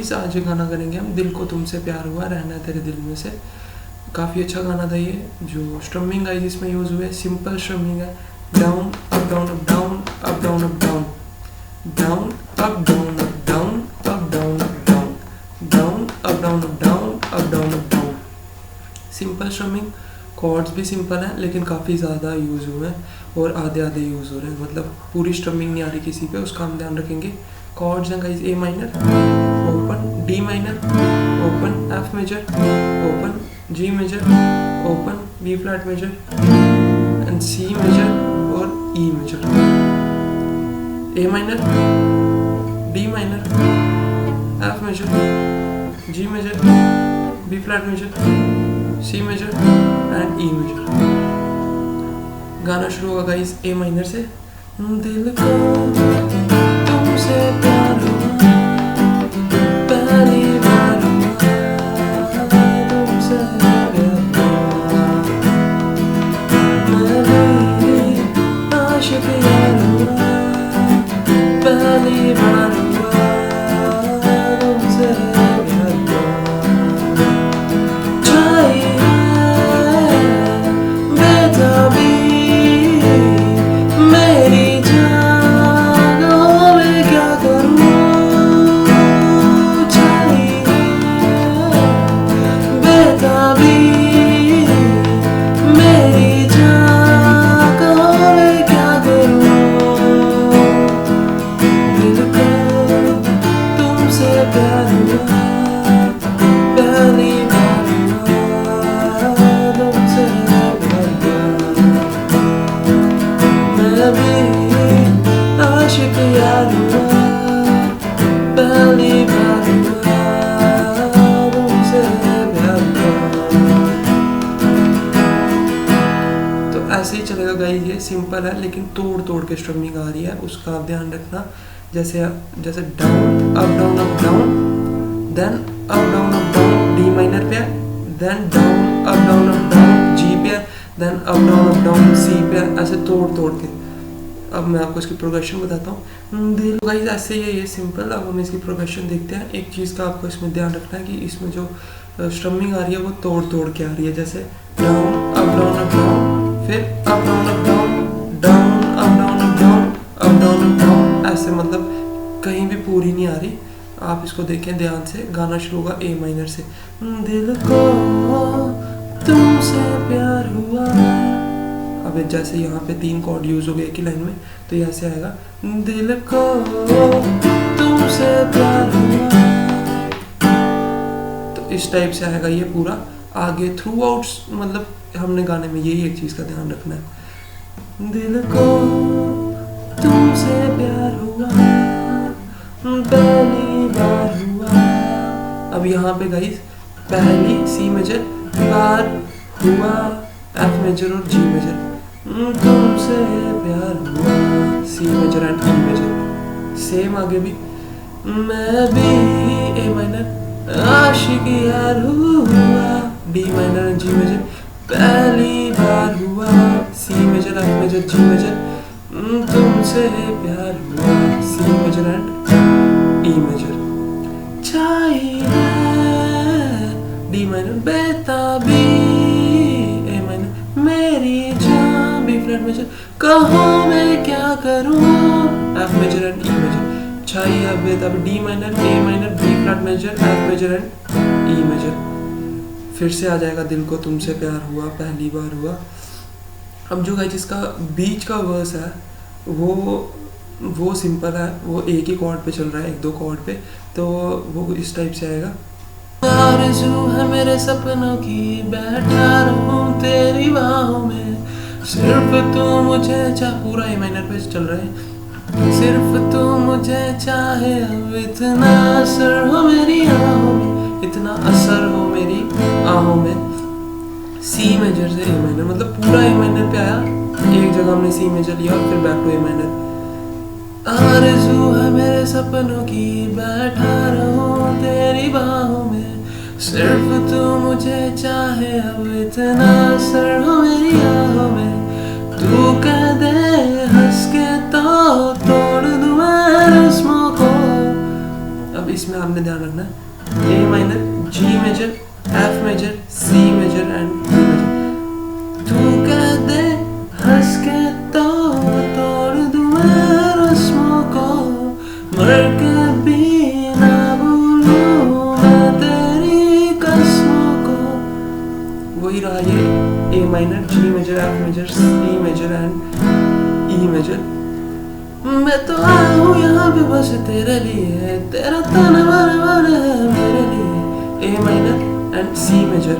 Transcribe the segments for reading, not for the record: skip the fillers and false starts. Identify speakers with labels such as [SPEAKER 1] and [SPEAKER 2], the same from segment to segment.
[SPEAKER 1] Guys आज गाना करेंगे हम दिल को तुमसे प्यार हुआ रहना तेरे दिल में से। काफ़ी अच्छा गाना था ये। जो स्ट्रमिंग गाइस इसमें यूज़ हुए सिंपल स्ट्रमिंग है। Down up down up down up down up down down up down up down up down up down down up down up down up down up down. Simple strumming. Chords भी simple हैं लेकिन काफ़ी ज़्यादा use हुए हैं और आधे आधे यूज़ हो रहे हैं, मतलब पूरी स्ट्रमिंग नहीं आ रही किसी पे, उसका हम ध्यान रखेंगे। कॉर्ड्स हैं guys A minor open, D minor open, F major open, G major open, B flat major and C major और E major. A minor, D minor, F major, G major, B flat major, C major and E major. गाना शुरू होगा guys A minor से। दिल को तुमसे प्यार हुआ पहली बार हुआ तुमसे प्यार हुआ मैं भी आशिक यार हुआ पहली बार हुआ तुमसे प्यार हुआ चाहिए बेताबी मेरी जागों में क्या करूं चाहिए बेताबी मेरी जागों में क्या करूं दिल को तुमसे प्यार हुआ पहली बार हुआ तुमसे प्यार हुआ मैं भी आशिक यार हुआ पहली बार हुआ तुमसे प्यार हुआ। तो ऐसे ही चलेगा गाइस, ये सिंपल है लेकिन तोड़ तोड़ के स्ट्रमिंग आ रही है, उसका आप ध्यान रखना। जैसे down up down then up down D minor पे, then down up down G पे, देन अप डाउन सी पे, ऐसे तोड़ तोड़ के। अब मैं आपको इसकी प्रोग्रेशन बताता हूँ। दिल गाइस ऐसे ही है ये सिंपल। अब हम इसकी प्रोग्रेशन देखते हैं। एक चीज़ का आपको इसमें ध्यान रखना है कि इसमें जो स्ट्रमिंग आ रही है वो तोड़ तोड़ के आ रही है। जैसे डाउन अप डाउन फिर up down down up down up down ऐसे, मतलब कहीं भी पूरी नहीं आ रही। आप इसको देखें ध्यान से। गाना शुरू होगा ए माइनर से। दिल को तुमसे प्यार हुआ। अब जैसे यहाँ पे 3 कॉर्ड यूज हो गए एक ही लाइन में, तो ये ऐसे आएगा दिल को तुमसे प्यार हुआ। तो इस टाइप से आएगा ये पूरा। आगे थ्रू आउट्स, मतलब हमने गाने में यही एक चीज़ का ध्यान रखना है। दिल को तुमसे प्यार हुआ पहली बार हुआ। अब यहाँ पे गाइस पहली सी मेजर, बार हुआ एफ मेजर और जी मेजर, तुमसे प्यार हुआ C major and E major. Same आगे भी मैं भी ए माइनर आशिक यार हुआ D minor and G major पहली बार हुआ C major F major G major, तुमसे प्यार हुआ C major and E major. चाहिए डी माइनर बेताबी ए माइनर मेरी जान बी फ्लैट मेजर कहो मैं क्या करूं F major and E major. चाहिए बेताबी D minor A minor B flat major F major and E major. फिर से आ जाएगा दिल को तुमसे प्यार हुआ पहली बार हुआ। अब जो गाइस इसका बीच का वर्स है वो सिंपल है, वो एक ही कॉर्ड पे चल रहा है, 1-2 कॉर्ड पे, तो वो इस टाइप से आएगा। आरज़ू है मेरे सपनों की बैठा रहूं तेरी बाहों में, सिर्फ तू मुझे पूरा ए माइनर पे चल रहा है। सिर्फ तू मुझे चाहे अब इतना असर हो मेरी आहों में, इतना असर हो मेरी आहों में। सी मेजर से ए माइनर, मतलब पूरा ए माइनर पे आया, एक जगह हमने सी मेजर लिया और फिर बैक टू ए माइनर। आरज़ू है मेरे सपनों की बैठा रहूं तेरी बाहों में, सिर्फ तू मुझे चाहे अब इतना असर हो मेरी आहों में। तू कह दे हंस के तो तोड़ दूं मैं रस्मों को। अब अब इसमें आपने ध्यान रखना है A minor, G major, F major, C major and D major. तू कह दे हंस के तो तोड़ दूं मैं रस्मों को, मर के भी ना भूलूं मैं तेरी कसमों को। वही रहा ये A minor, G major, F major, C major and E major. मैं तो आया हूँ यहाँ पे बस तेरे लिए, तेरा तन मन है मेरे लिए। A minor and C major.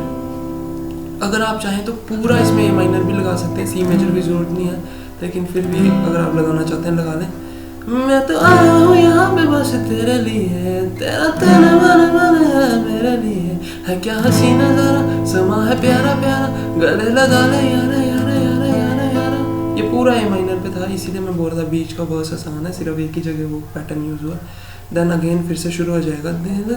[SPEAKER 1] अगर आप चाहें तो पूरा इसमें ए माइनर भी लगा सकते हैं, सी मेजर की जरूरत नहीं है, लेकिन फिर भी अगर आप लगाना चाहते हैं लगा लें। मैं तो आया हूँ यहाँ पे बस तेरे लिए, तेरा तन मन है मेरे लिए। है क्या हसीना जरा समा है प्यारा प्यारा, गले लगा ले यारा यारा यारा यारा यारा। ये पूरा ए माइनर पे था, इसीलिए मैं बोल रहा था बीच का बहुत आसान है, सिर्फ एक ही जगह वो पैटर्न यूज हुआ। देन अगेन फिर से शुरू हो जाएगा दिल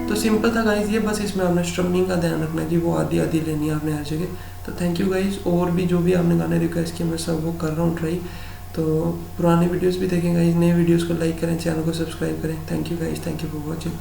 [SPEAKER 1] तो सिंपल था गाइज ये। बस इसमें आपने स्ट्रमिंग का ध्यान रखना है कि वो आधी आधी लेनी है आपने हर जगह। तो थैंक यू गाइज। और भी जो भी आपने गाने रिक्वेस्ट किए मैं सब वो कर रहा हूँ ट्राई। तो पुराने वीडियोस भी देखें गाइज, नए वीडियोस को लाइक करें, चैनल को सब्सक्राइब करें। Thank you guys, thank you for watching.